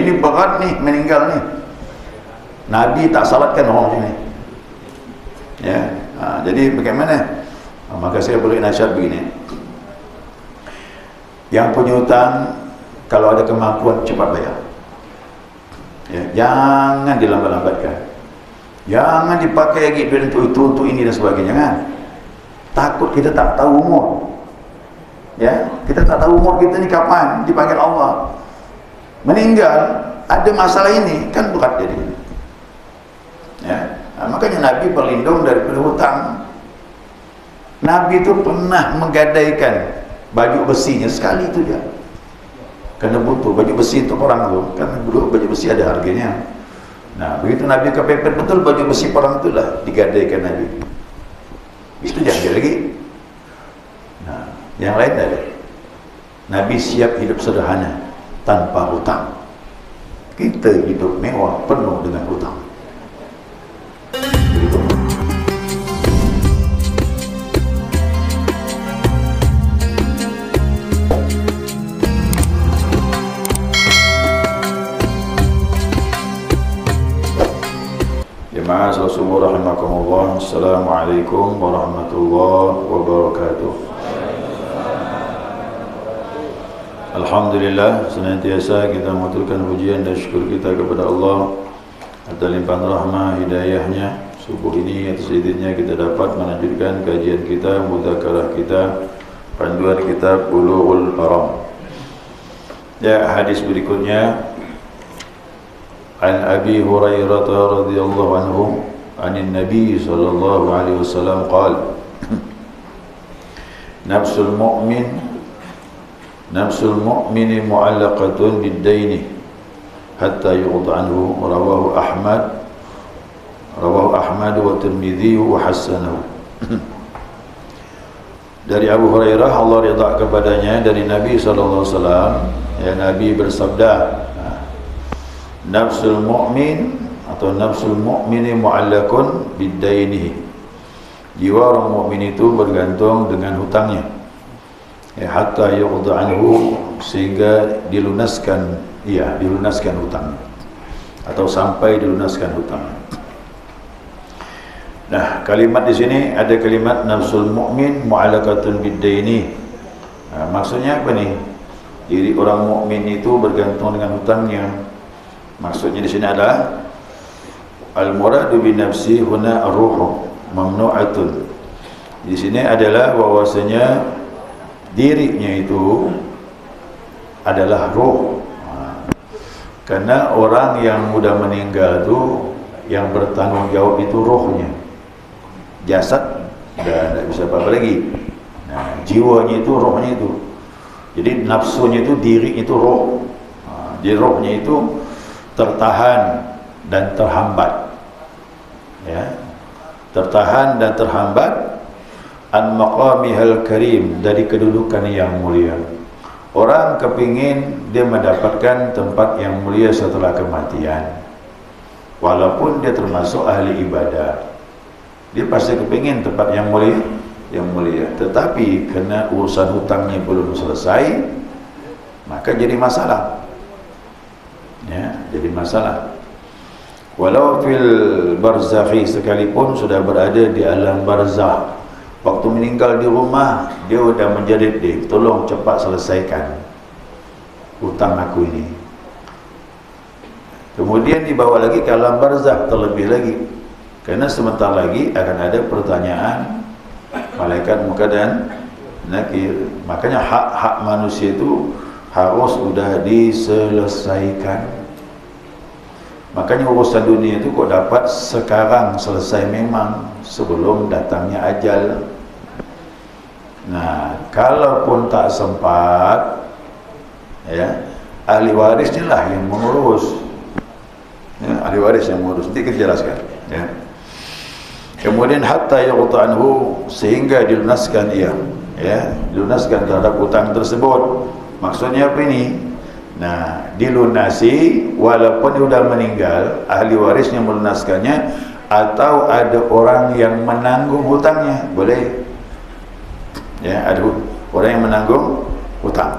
ini berat nih meninggal nih, Nabi tak salatkan orang sini. Ya, jadi bagaimana? Maka saya boleh nasihat begini. Yang punya hutang, kalau ada kemampuan cepat bayar. Ya, jangan dilambat-lambatkan. Jangan dipakai lagi duit untuk itu, untuk ini dan sebagainya. Jangan. Takut kita tak tahu umur. Ya, kita tak tahu umur kita ni kapan dipanggil Allah. Meninggal, ada masalah ini kan berat jadi. Ya, makanya Nabi berlindung daripada hutang. Nabi itu pernah menggadaikan baju besinya sekali itu dia. Kerana butuh baju besi untuk orang tu, kan dulu baju besi ada harganya. Nah, begitu Nabi kepepet betul, baju besi orang itulah digadaikan Nabi. Itu jangan lagi. Nah, yang lain ada. Nabi siap hidup sederhana tanpa hutang. Kita hidup mewah penuh dengan hutang. Begitu. Jemaah Rasulullah rahimakumullah. Assalamualaikum warahmatullahi wabarakatuh. Alhamdulillah, senantiasa kita mengaturkan pujian dan syukur kita kepada Allah atas limpahan rahmah hidayahnya. Subuh ini atas izinnya kita dapat melanjutkan kajian kita, mudzakarah kita, panduan kitab Bulughul Maram. Ya, hadis berikutnya An Abi Hurairah radhiyallahu anhu anin Nabi sallallahu alaihi wasallam qala Nafsul mu'mini mu'allaqatun bid-daini hatta yuqda anhu. Rawahu Ahmad wa Tirmidzi wa hasanahu. Dari Abu Hurairah, Allah ridha kepadanya, dari Nabi sallallahu alaihi wasallam, ya, Nabi bersabda, nafsul mu'min atau nafsul mu'mini mu'allakun bid-dainihi. Jiwa orang mukmin itu bergantung dengan hutangnya. Ya, hatta yuqda anhu, sehingga dilunaskan, dilunaskan hutangnya atau sampai dilunaskan hutangnya. Nah, kalimat di sini ada kalimat nafsul mu'min mu'allakatun bid-daini. Nah, maksudnya apa nih? Diri orang mukmin itu bergantung dengan hutangnya. Maksudnya di sini adalah al-muradu bi nafsi huna ar-ruhu mamnu'atun. Di sini adalah bahwasanya dirinya itu adalah roh. Karena orang yang mudah meninggal itu yang bertanggung jawab itu rohnya. Jasad dah tak bisa apa-apa lagi. Nah, jiwanya itu, rohnya itu. Jadi nafsunya itu, diri itu roh. Jadi rohnya itu tertahan dan terhambat, ya, tertahan dan terhambat an maqamihal karim, dari kedudukan yang mulia. Orang kepingin dia mendapatkan tempat yang mulia setelah kematian, walaupun dia termasuk ahli ibadah, dia pasti kepingin tempat yang mulia, tetapi kerana urusan hutangnya belum selesai, maka jadi masalah. Ya, jadi masalah. Walau fil barzakhi, sekalipun sudah berada di alam barzakh, waktu meninggal di rumah dia sudah menjerit, dia tolong cepat selesaikan hutang aku ini. Kemudian dibawa lagi ke alam barzakh terlebih lagi, karena sebentar lagi akan ada pertanyaan malaikat munkar dan nakir. Makanya hak-hak manusia itu harus sudah diselesaikan. Makanya urusan dunia itu kok dapat sekarang selesai memang sebelum datangnya ajal. Nah, kalaupun tak sempat, ya, ahli warisnya lah yang mengurus. Ya, ahli waris yang mengurus. Nanti kita jelaskan. Ya. Kemudian hatta yuqta anhu, sehingga dilunaskan ia, ya, dilunaskan terhadap hutang tersebut. Maksudnya apa ini? Nah, dilunasi walaupun sudah meninggal, ahli warisnya melunaskannya, atau ada orang yang menanggung hutangnya, boleh. Ya, ada orang yang menanggung hutang.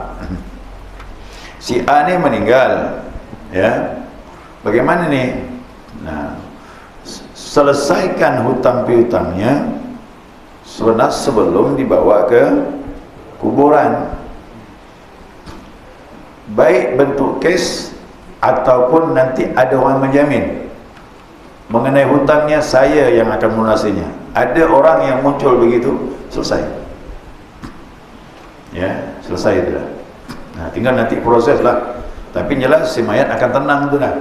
Si A ini meninggal, Ya, bagaimana nih? Nah, selesaikan hutang piutangnya sebenarnya sebelum dibawa ke kuburan, baik bentuk kes ataupun nanti ada orang menjamin mengenai hutangnya, saya yang akan melunasinya. Ada orang yang muncul begitu, selesai. Ya, selesai itu dah. Nah, tinggal nanti proses lah. Tapi jelas si mayat akan tenang tu dah.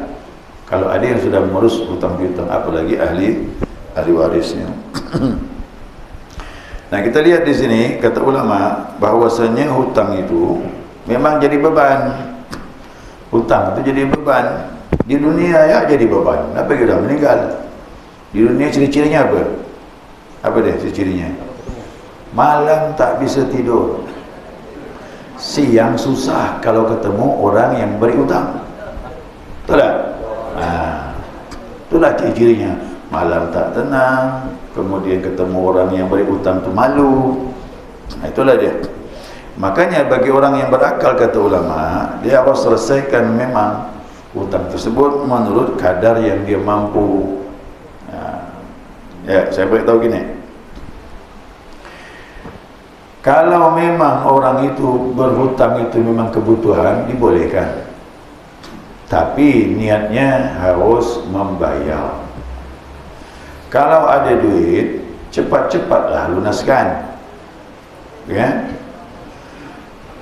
Kalau ada yang sudah mengurus hutang piutang, apalagi ahli warisnya. Nah, kita lihat di sini kata ulama bahwasanya hutang itu memang jadi beban. Hutang itu jadi beban. Di dunia ya jadi beban. Apa kita dah meninggal? Di dunia ciri-cirinya apa? Apa dia ciri-cirinya? Malam tak bisa tidur. Siang susah kalau ketemu orang yang beri hutang. Betul tak? Nah, itulah ciri-cirinya. Malam tak tenang, kemudian ketemu orang yang beri hutang tu malu. Nah, itulah dia. Makanya bagi orang yang berakal, kata ulama, dia harus selesaikan memang hutang tersebut menurut kadar yang dia mampu. Nah, ya, saya beritahu gini. Kalau memang orang itu berhutang itu memang kebutuhan, dibolehkan. Tapi niatnya harus membayar. Kalau ada duit, cepat-cepatlah lunaskan. Ya.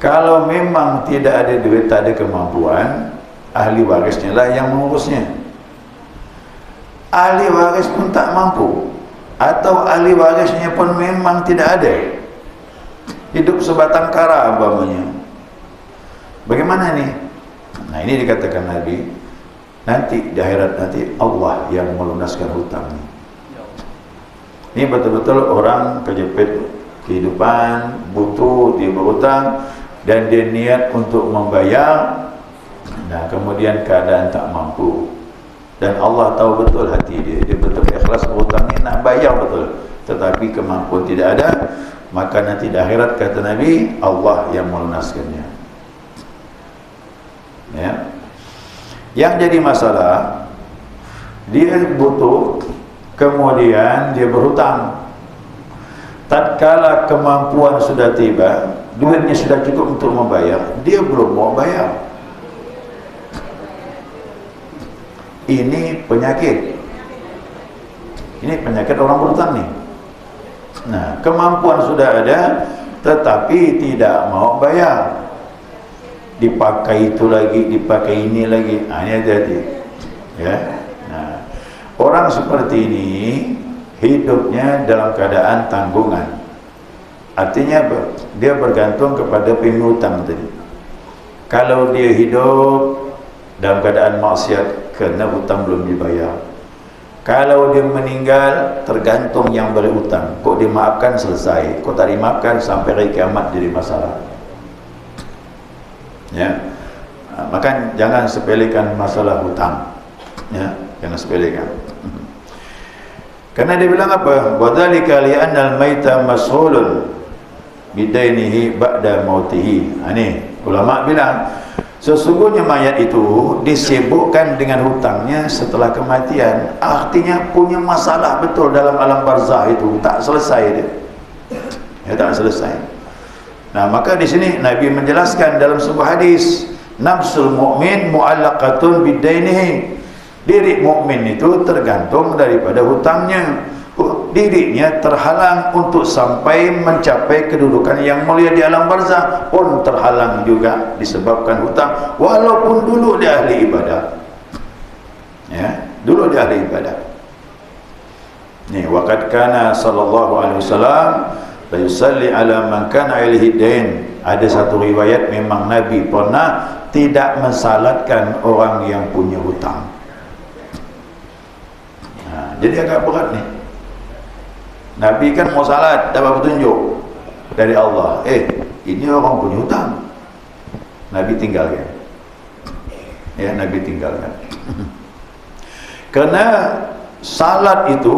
Kalau memang tidak ada duit, tak ada kemampuan, ahli warisnya lah yang mengurusnya. Ahli waris pun tak mampu, atau ahli warisnya pun memang tidak ada, hidup sebatang kara umpamanya. Bagaimana nih? Nah, ini dikatakan Nabi, nanti di akhirat nanti Allah yang melunaskan hutang. Ini betul-betul orang kejepit kehidupan, butuh, dia berhutang dan dia niat untuk membayar. Nah, kemudian keadaan tak mampu. Dan Allah tahu betul hati dia, dia betul ikhlas berhutangnya nak bayar betul, tetapi kemampuan tidak ada. Maka nanti di akhirat, kata Nabi, Allah yang melunaskannya. Ya. Yang jadi masalah, dia butuh, kemudian dia berhutang. Tatkala kemampuan sudah tiba, duitnya sudah cukup untuk membayar, dia belum mau bayar. Ini penyakit. Ini penyakit orang berhutang nih. Nah, kemampuan sudah ada, tetapi tidak mau bayar. Dipakai itu lagi, dipakai ini lagi. Nah, ini hati-hati. Ya. Nah, orang seperti ini hidupnya dalam keadaan tanggungan. Artinya apa? Dia bergantung kepada piutang tadi. Kalau dia hidup dalam keadaan maksiat kerana hutang belum dibayar, kalau dia meninggal tergantung yang berhutang. Kok dimaafkan selesai, kok tak dimaafkan sampai hari kiamat jadi masalah. Ya, maka jangan sepelekan masalah hutang. Ya, jangan sepelekan. Karena dia bilang apa? Wadzalika li'annal maita mashulun bidainihi ba'da mautihi. Ini ulama bilang sesungguhnya mayat itu disibukkan dengan hutangnya setelah kematian. Artinya punya masalah betul dalam alam barzah itu, tak selesai dia. Ya, tak selesai. Nah, maka di sini Nabi menjelaskan dalam sebuah hadis, nafsul mu'min mu'allaqatun bidainihi. Diri mukmin itu tergantung daripada hutangnya. Dirinya terhalang untuk sampai mencapai kedudukan yang mulia di alam barzah pun terhalang juga disebabkan hutang, walaupun dulu dia ahli ibadah. Ya, dulu dia ahli ibadah. Nih, waqad kana sallallahu alaihi wasallam la yusalli ala man kana alaihi dain. Ada satu riwayat memang Nabi pernah tidak mensalatkan orang yang punya hutang. Nah, jadi agak berat nih. Nabi kan mau salat, dapat petunjuk dari Allah. Ini orang punya hutang. Nabi tinggalkan. Ya, Nabi tinggalkan. Karena salat itu,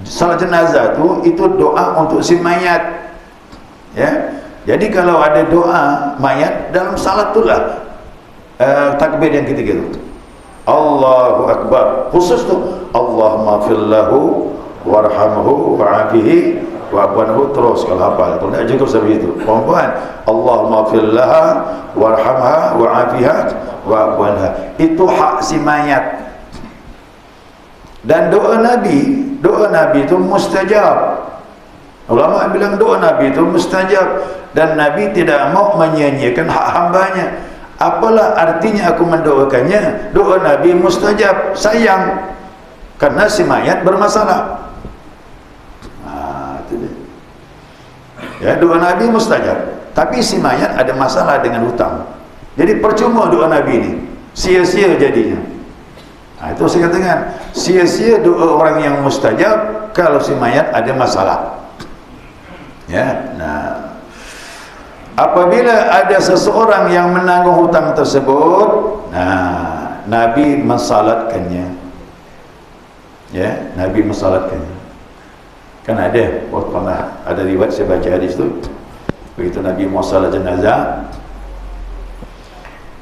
salat jenazah itu doa untuk si mayat. Ya. Jadi kalau ada doa mayat dalam salat itulah takbir yang ketiga itu. Allahu Akbar. Khusus tu Allahumma fillahu warhamhu wa'afihi wa'afanhu. Terus kalau hafal tu tak cukup sampai itu. Perempuan Allahumma fillaha warhamha wa'afiha wa'afanha. Itu hak si mayat. Dan doa Nabi itu mustajab. Ulama bilang doa Nabi itu mustajab, dan Nabi tidak mau menyanyiakan hak hambanya. Apalah artinya aku mendoakannya? Doa Nabi mustajab. Sayang, karena si mayat bermasalah. Itu dia. Ya, doa Nabi mustajab, tapi si mayat ada masalah dengan hutang. Jadi percuma doa Nabi ini, sia-sia jadinya. Itu saya katakan, sia-sia doa orang yang mustajab kalau si mayat ada masalah. Ya, nah, apabila ada seseorang yang menanggung hutang tersebut, nah, Nabi mensalatkannya. Ya, Nabi mensalatkannya. Kan ada, waktu pernah ada riwayat saya baca hadis itu, begitu Nabi mau salat jenazah,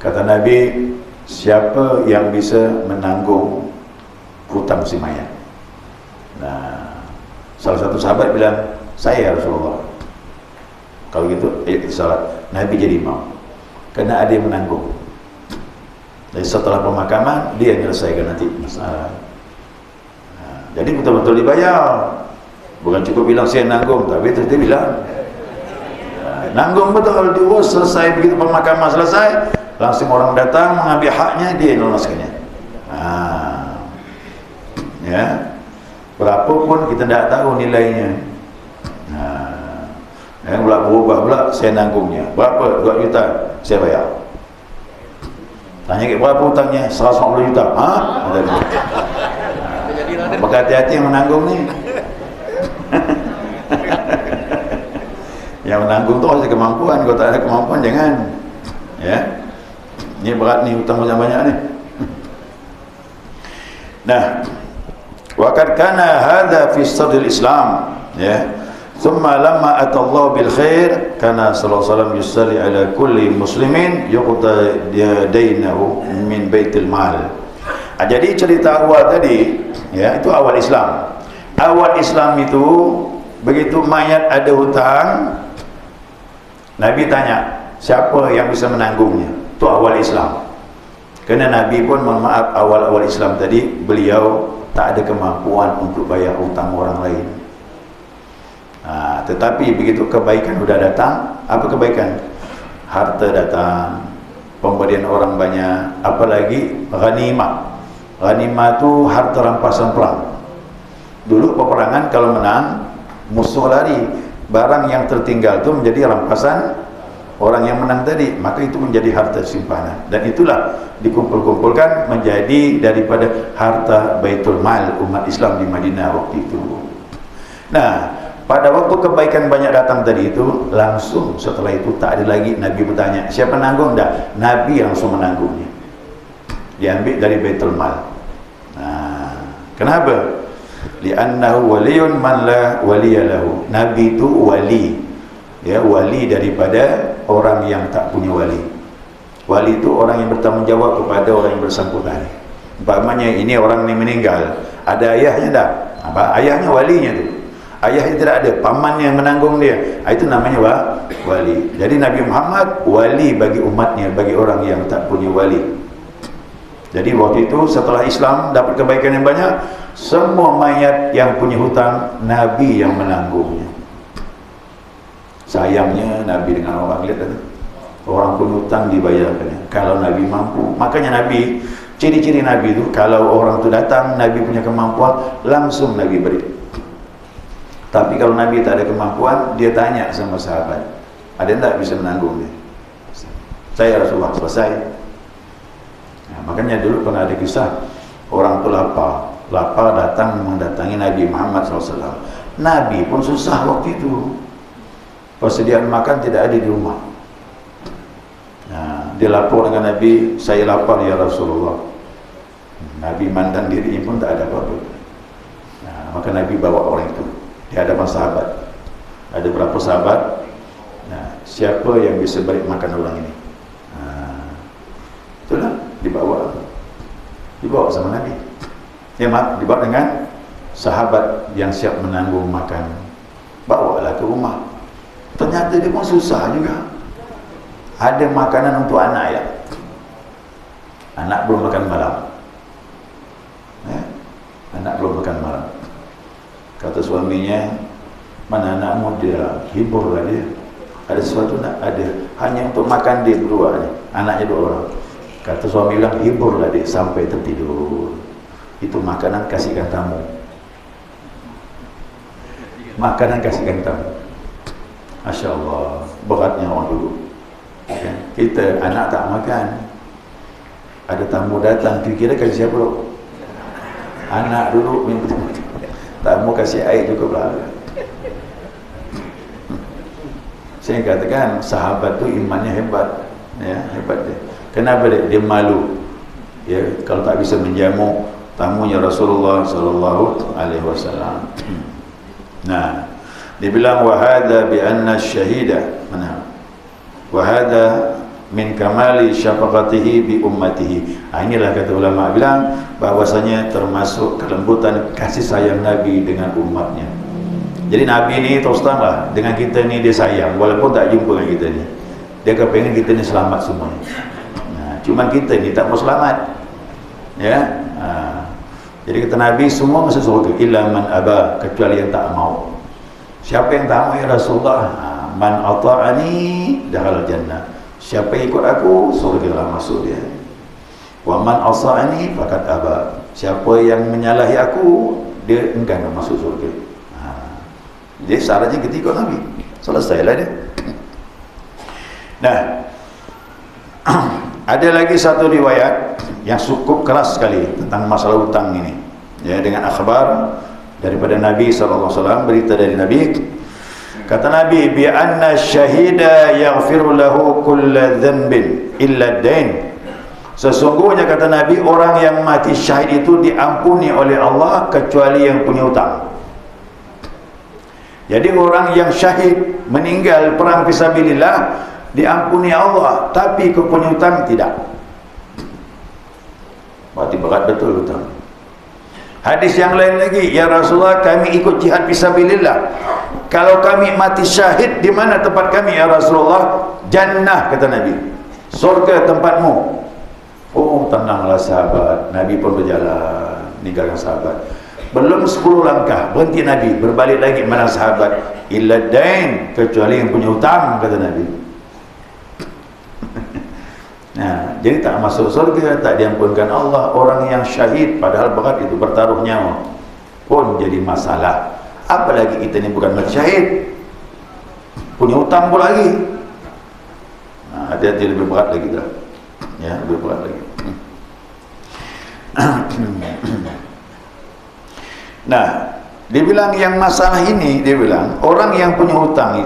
kata Nabi, siapa yang bisa menanggung hutang si mayat? Nah, salah satu sahabat bilang, saya Rasulullah. Kalau gitu, ayo kita salat. Nabi jadi imam, karena ada yang menanggung. Jadi setelah pemakaman, dia menyelesaikan nanti masalah. Nah, jadi betul-betul dibayar. Bukan cukup bilang saya nanggung, tapi terus dia bilang nanggung betul. Diurus selesai, begitu pemakaman selesai, langsung orang datang mengambil haknya, dia lunaskannya. Ya, berapapun kita tidak tahu nilainya. Yang pula berubah pula, saya nanggungnya berapa? 2 juta saya bayar. Tanya ke berapa hutangnya? 150 juta. Maka hati-hati yang menanggung ni. Yang menanggung tu harus ada kemampuan. Kalau tak ada kemampuan jangan. Ya, ni berat ni, hutang banyak ni. Nah, waqad kana hadha fi sadril Islam. Ya, thumma lamma atallahu bil khair kana sallallahu alaihi wasallam yusalli ala kulli muslimin yuqda dainahu min baitil mal. Jadi cerita awal tadi, ya, itu awal Islam. Awal Islam itu begitu mayat ada hutang, Nabi tanya siapa yang bisa menanggungnya. Itu awal Islam. Kerana Nabi pun, mohon maaf, awal-awal Islam tadi beliau tak ada kemampuan untuk bayar hutang orang lain. Tetapi begitu kebaikan sudah datang, apa kebaikan? Harta datang, pemberian orang banyak, apalagi ghanimah. Ghanimah itu harta rampasan perang. Dulu peperangan kalau menang, musuh lari, barang yang tertinggal itu menjadi rampasan orang yang menang tadi, maka itu menjadi harta simpanan, dan itulah dikumpul-kumpulkan menjadi daripada harta Baitul Mal umat Islam di Madinah waktu itu. Nah, pada waktu kebaikan banyak datang tadi itu, langsung setelah itu tak ada lagi Nabi bertanya siapa nanggung, dah Nabi langsung menanggungnya, diambil dari Baitul Mal. Nah, kenapa? Li'annahu waliyun man la waliya lahu. Nabi itu wali, ya, wali daripada orang yang tak punya wali. Wali itu orang yang bertanggung jawab kepada orang yang bersangkutan. Umpamanya ini orang ini meninggal, ada ayahnya tak? Ayahnya walinya tu. Ayahnya tidak ada, paman yang menanggung dia. Itu namanya wali. Jadi Nabi Muhammad wali bagi umatnya, bagi orang yang tak punya wali. Jadi waktu itu setelah Islam dapat kebaikan yang banyak, semua mayat yang punya hutang Nabi yang menanggungnya. Sayangnya Nabi dengan orang lihat itu, orang punya hutang dibayarkannya kalau Nabi mampu. Makanya Nabi, ciri-ciri Nabi itu, kalau orang itu datang, Nabi punya kemampuan, langsung Nabi beri. Tapi kalau Nabi tak ada kemampuan, dia tanya sama sahabat, ada tak bisa menanggung dia? Saya Rasulullah, selesai. Nah, makanya dulu pernah ada kisah, orang itu lapar datang mendatangi Nabi Muhammad SAW. Nabi pun susah waktu itu, persediaan makan tidak ada di rumah. Nah, dia lapor dengan Nabi, saya lapar ya Rasulullah. Nabi mandang dirinya pun tak ada apa-apa. Nah, maka Nabi bawa orang itu di hadapan sahabat. Ada berapa sahabat? Nah, siapa yang bisa beri makan orang ini? Nah, itu dibawa sama Nabi. Ya, dibawa dengan sahabat yang siap menanggung makan. Bawalah ke rumah. Ternyata dia pun susah juga. Ada makanan untuk anak ya. Anak belum makan malam. Anak belum makan malam. Kata suaminya, mana anakmu? Dia hiburlah dia. Ada sesuatu nak? Ada. Hanya untuk makan dia berdua ni. Anaknya 2 orang. Kata suami bilang, hiburlah dia sampai tertidur. Itu makanan kasihkan tamu. Makanan kasihkan tamu. Masya Allah, beratnya orang dulu. Ya, kita anak tak makan, ada tamu datang, kira-kira kasih siapa dulu? Anak dulu minta tamu kasih air juga lah. Saya katakan sahabat tu imannya hebat, ya, hebat dia. Kenapa dia? Dia malu, ya, kalau tak bisa menjamu tamunya Rasulullah sallallahu alaihi wasallam. Nah, dia bilang wahada bi anna syahida, mana? Wahada min kamali syafaqatihi bi ummatihi. Inilah kata ulama bilang bahwasanya termasuk kelembutan kasih sayang Nabi dengan umatnya. Jadi Nabi ni terus terang lah dengan kita ni dia sayang walaupun tak jumpa dengan kita ni. Dia kepengen kita ni selamat semua. Nah, cuma kita ni tak mau selamat. Ya. Jadi kata Nabi semua masuk surga illa man aba, kecuali yang tak mau. Siapa yang tak mau ya Rasulullah? Man ata'ani dakhala jannah. Siapa yang ikut aku, surga lah masuk dia. Wa man asa'ani faqad aba. Siapa yang menyalahi aku, dia enggan masuk surga. Jadi syaratnya kita ikut Nabi. Selesailah dia. Nah, ada lagi satu riwayat yang cukup keras sekali tentang masalah hutang ini. Ya, dengan akhbar daripada Nabi SAW, berita dari Nabi. Kata Nabi, bi anna syahida yaghfiru lahu kulla dhanbin illa ad-dain. Sesungguhnya kata Nabi, orang yang mati syahid itu diampuni oleh Allah kecuali yang punya hutang. Jadi orang yang syahid meninggal perang fisabilillah diampuni Allah, tapi kepunya hutang tidak. Berarti berat betul hutang. Hadis yang lain lagi, ya Rasulullah kami ikut jihad fisabilillah. Kalau kami mati syahid, di mana tempat kami ya Rasulullah? Jannah kata Nabi. Surga tempatmu. Oh, tenanglah sahabat. Nabi pun berjalan meninggalkan sahabat. Belum 10 langkah berhenti Nabi, berbalik lagi mana sahabat, illa dain, kecuali yang punya hutang kata Nabi. Nah, jadi tak masuk surga, tak diampunkan Allah. Orang yang syahid padahal berat itu, bertaruh nyawa pun jadi masalah. Apalagi kita ni bukan mati syahid, punya hutang pun lagi. Nah, hati-hati, lebih berat lagi dah. Ya, lebih berat lagi. Nah, dia bilang yang masalah ini, dia bilang orang yang punya hutang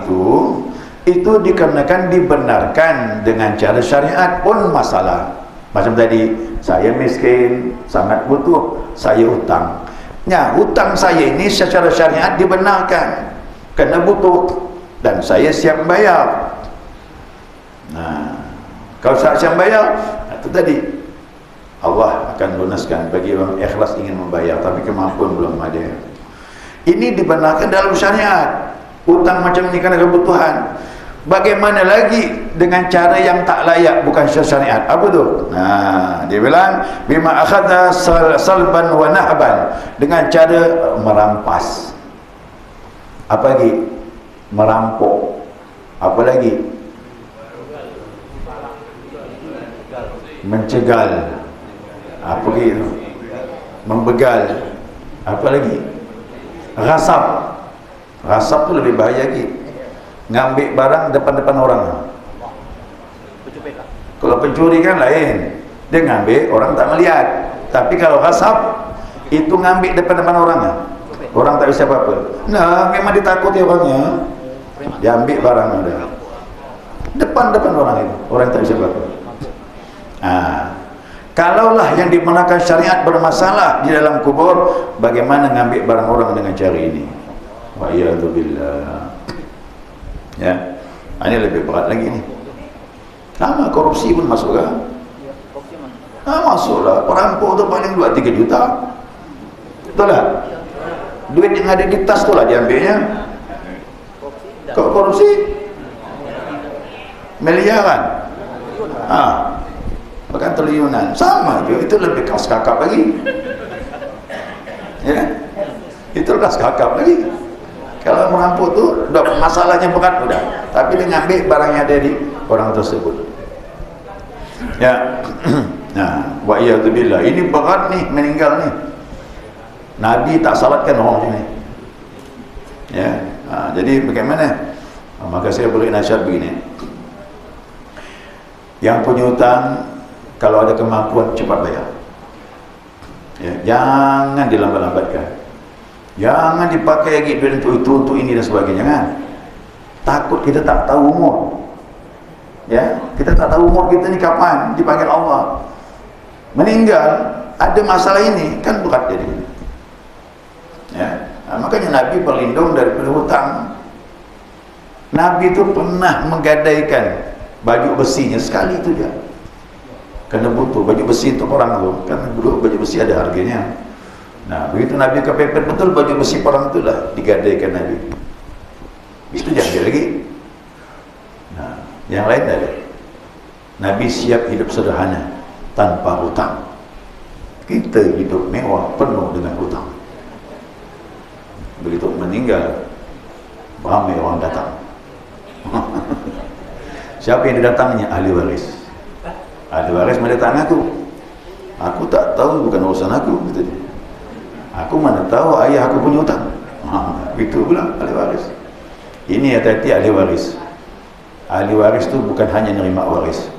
itu dikarenakan dibenarkan dengan cara syariat pun masalah. Macam tadi, saya miskin, sangat butuh, saya hutang. Ya, hutang saya ini secara syariat dibenarkan kerana butuh dan saya siap bayar. Nah, kalau saya siap bayar, itu tadi Allah akan lunaskan bagi orang ikhlas ingin membayar, tapi kemampuan belum ada. Ini dibenarkan dalam syariat. Hutang macam ini kerana kebutuhan. Bagaimana lagi dengan cara yang tak layak, bukan syariat? Apa tu? Nah, dia bilang bima akhadha salban wa nahban, dengan cara merampas. Apa lagi? Merampok. Apa lagi? Mencegal. Apa gitu? Membegal. Apa lagi? Rasap. Rasap tu lebih bahaya lagi. Ngambil barang depan-depan orang. Kalau pencuri kan lain, dia ngambil orang tak melihat. Tapi kalau rasap itu ngambil depan-depan orang, orang tak bisa apa-apa. Nah, memang ditakuti orangnya. Dia ambil barang ada depan-depan orang itu, orang tak bisa apa-apa. Kalaulah yang digunakan syariat bermasalah di dalam kubur, bagaimana ngambil barang orang dengan cara ini? Wa iyadzubillah. Ya, ini lebih berat lagi ni. Sama korupsi pun masuk kan? Masuklah, perampok tu paling 2-3 juta. Betul tak? Duit yang ada di tas tu lah diambilnya. Kok korupsi? Miliaran. Bahkan triliunan. Sama juga, itu lebih kelas kakap lagi. Ya, itu kelas kakap lagi. Kalau merampok tu udah masalahnya berat udah, tapi dia ngambil barang yang ada di orang tersebut. Ya. Nah, wa iyadzubillah, ini berat nih, meninggal nih. Nabi tak salatkan orang ini. Ya. Jadi bagaimana? Maka saya beri nasihat begini. Yang punya hutang, kalau ada kemampuan cepat bayar. Ya, jangan dilambat-lambatkan. Jangan dipakai lagi duit untuk itu, untuk ini dan sebagainya, kan? Takut kita tak tahu umur. Ya, kita tak tahu umur kita ni kapan dipanggil Allah. Meninggal, ada masalah ini, kan berat jadi. Ya, makanya Nabi berlindung daripada hutang. Nabi itu pernah menggadaikan baju besinya sekali itu dia. Kena butuh baju besi untuk orang tu, kan dulu baju besi ada harganya. Nah, begitu Nabi kepepet betul, baju besi orang itulah digadaikan Nabi. Itu jangan lagi. Nah, yang lain ada. Nabi siap hidup sederhana tanpa hutang. Kita hidup mewah penuh dengan hutang. Begitu meninggal, ramai orang datang. Siapa yang didatanginya? Ahli waris. Ahli waris mendatangi aku. Aku tak tahu, bukan urusan aku, gitu. Aku mana tahu ayah aku punya hutang. Itu pula ahli waris. Ini hati-hati ahli waris. Ahli waris tu bukan hanya nerima waris.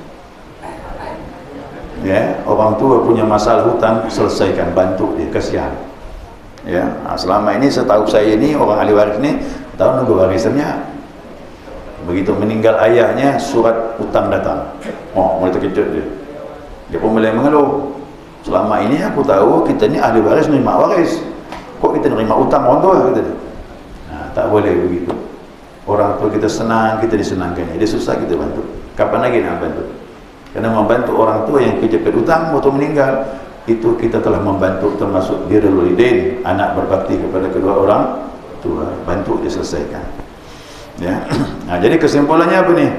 Ya, orang tua punya masalah hutang, selesaikan, bantu dia, kasihan. Ya, selama ini setahu saya ini orang ahli waris ni tahu nunggu warisannya. Begitu meninggal ayahnya, surat hutang datang. Mulai terkejut dia. Dia pun mulai mengeluh. Selama ini aku tahu kita ni ahli waris nerima waris. Kok kita nerima hutang orang tua, kata dia. Nah, tak boleh begitu. Orang tua kita senang, kita disenangkannya. Dia susah, kita bantu. Kapan lagi nak bantu? Karena membantu orang tua yang kejepit hutang waktu meninggal, itu kita telah membantu, termasuk birrul walidain, anak berbakti kepada kedua orang tua, bantu dia selesaikan. Ya. Nah, jadi kesimpulannya apa nih?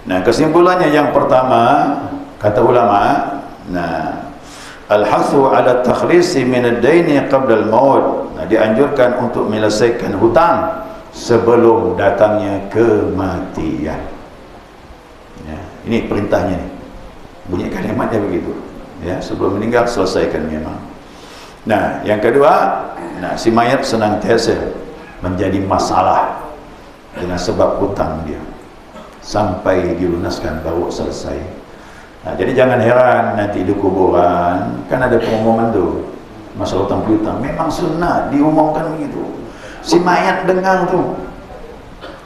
Nah, kesimpulannya yang pertama, kata ulama, nah, al-hathu ala takhlisi min ad-daini qabla al-maut. Nah, dianjurkan untuk menyelesaikan hutang sebelum datangnya kematian. Ya, ini perintahnya nih. Bunyi kalimatnya begitu. Ya, sebelum meninggal selesaikan memang. Nah, yang kedua, nah, si mayat senantiasa menjadi masalah dengan sebab hutang dia sampai dilunaskan baru selesai. Nah, jadi jangan heran nanti di kuburan kan ada pengumuman tu masalah hutang piutang. Memang sunnah diumumkan begitu. Si mayat dengar tu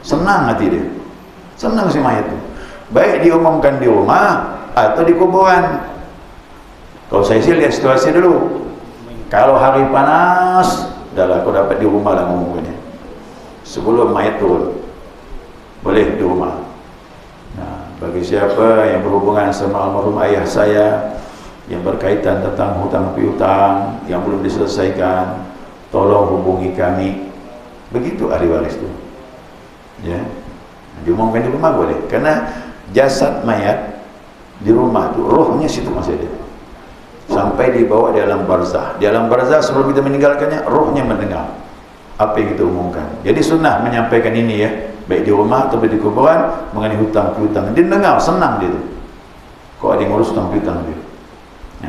senang hati dia, senang si mayat tu, baik diumumkan di rumah atau di kuburan. Kalau saya sih lihat situasi dulu. Kalau hari panas, dah lah kau dapat di rumah lah ngomongnya. Sebelum mayat turun, boleh di rumah. Nah, bagi siapa yang berhubungan sama almarhum ayah saya, yang berkaitan tentang hutang piutang yang belum diselesaikan, tolong hubungi kami. Begitu ahli waris itu. Ya, diumumkan di rumah boleh, karena jasad mayat di rumah itu rohnya situ masih ada. Sampai dibawa di alam barzah. Di alam barzah sebelum kita meninggalkannya, rohnya mendengar apa yang kita umumkan. Jadi sunnah menyampaikan ini ya, baik di rumah atau di kuburan, mengenai hutang piutang. Dia dengar, senang dia tu. Kok ada yang ngurus hutang piutang dia.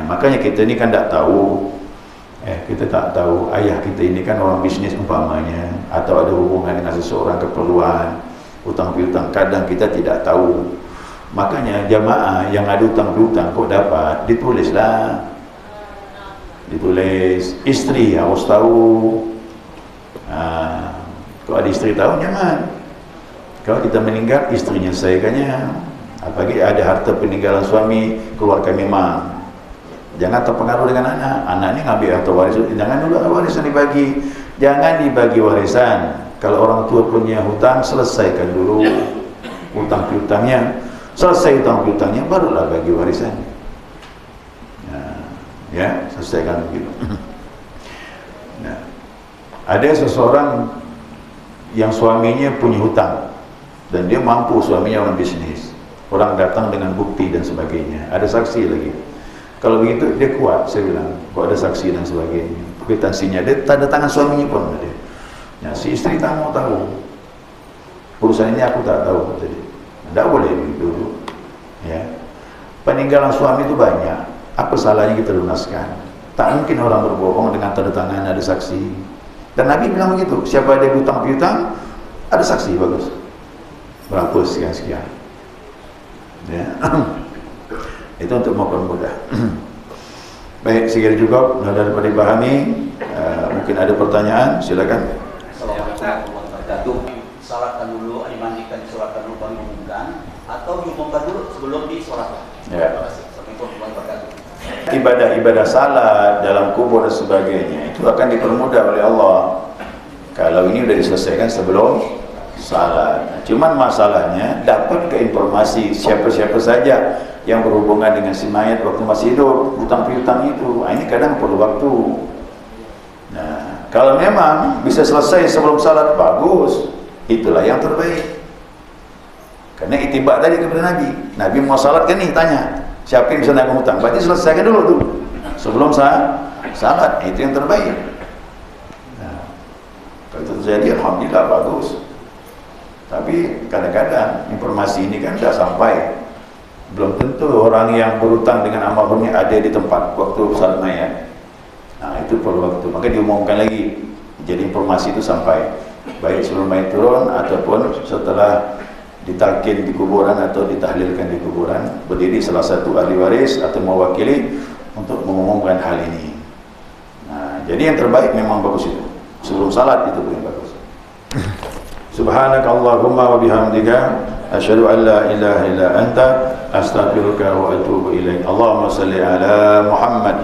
Ya, makanya kita ni kan tak tahu. Kita tak tahu ayah kita ini kan orang bisnis umpamanya, atau ada hubungan dengan seseorang keperluan hutang piutang. Kadang kita tidak tahu. Makanya jamaah yang ada hutang piutang kok dapat, ditulislah. Ditulis, istri harus tahu. Kalau ada istri tahu nyaman. Kalau kita meninggal, istrinya selesaikannya. Apalagi ada harta peninggalan suami, keluarkan memang. Jangan terpengaruh dengan anak. Anak ini ngambil harta warisan. Jangan dulu warisan dibagi. Jangan dibagi warisan. Kalau orang tua punya hutang, selesaikan dulu hutang piutangnya. Selesai hutang piutangnya, barulah bagi warisan. Ya, selesaikan begitu. Nah, ada seseorang yang suaminya punya hutang dan dia mampu, suaminya orang bisnis, orang datang dengan bukti dan sebagainya, ada saksi lagi. Kalau begitu dia kuat, saya bilang, kok ada saksi dan sebagainya, kwitansinya, dia tanda tangan suaminya pun ada. Ya, si istri tak mau tahu, urusan ini aku tak tahu, jadi tidak boleh begitu. Ya, peninggalan suami itu banyak, apa salahnya kita lunaskan? Tak mungkin orang berbohong dengan tanda tangan ada saksi. Dan Nabi bilang begitu, siapa ada hutang piutang, ada saksi, bagus, berapa sekian-sekian. Ya. Itu untuk mempermudah. Baik, sekiranya cukup daripada dipahami. Mungkin ada pertanyaan, silakan. Assalamualaikum warahmatullahi wabarakatuh. Salatkan dulu, dimandikan, disolatkan dulu, baru diumumkan, atau diumumkan dulu sebelum disolatkan. Ya. Assalamualaikum warahmatullahi wabarakatuh. Ibadah-ibadah salat dalam kubur dan sebagainya itu akan dipermudah oleh Allah kalau ini sudah diselesaikan sebelum salat. Cuman masalahnya dapat ke informasi siapa-siapa saja yang berhubungan dengan si mayat waktu masih hidup, hutang piutang itu. Ini kadang perlu waktu. Nah, kalau memang bisa selesai sebelum salat, bagus, itulah yang terbaik. Karena itibak tadi kepada Nabi mau salat kan nih, tanya siapa yang bisa nanggung hutang, berarti selesaikan dulu tuh sebelum salat, itu yang terbaik. Nah, kalau itu terjadi, alhamdulillah, bagus. Tapi kadang-kadang informasi ini kan sudah sampai, belum tentu orang yang berhutang dengan almarhumnya ada di tempat waktu salat mayat. Nah, itu perlu waktu, maka diumumkan lagi, jadi informasi itu sampai baik sebelum mayat turun ataupun setelah ditalkin di kuburan atau ditahlilkan di kuburan, berdiri salah satu ahli waris atau mewakili untuk mengumumkan hal ini. Nah, jadi yang terbaik memang bagus itu sebelum salat, itu paling bagus. Subhanakallahumma wa bihamdika asyhadu an la ilaha illa anta astaghfiruka wa atubu ilaik. Allahumma shalli ala Muhammad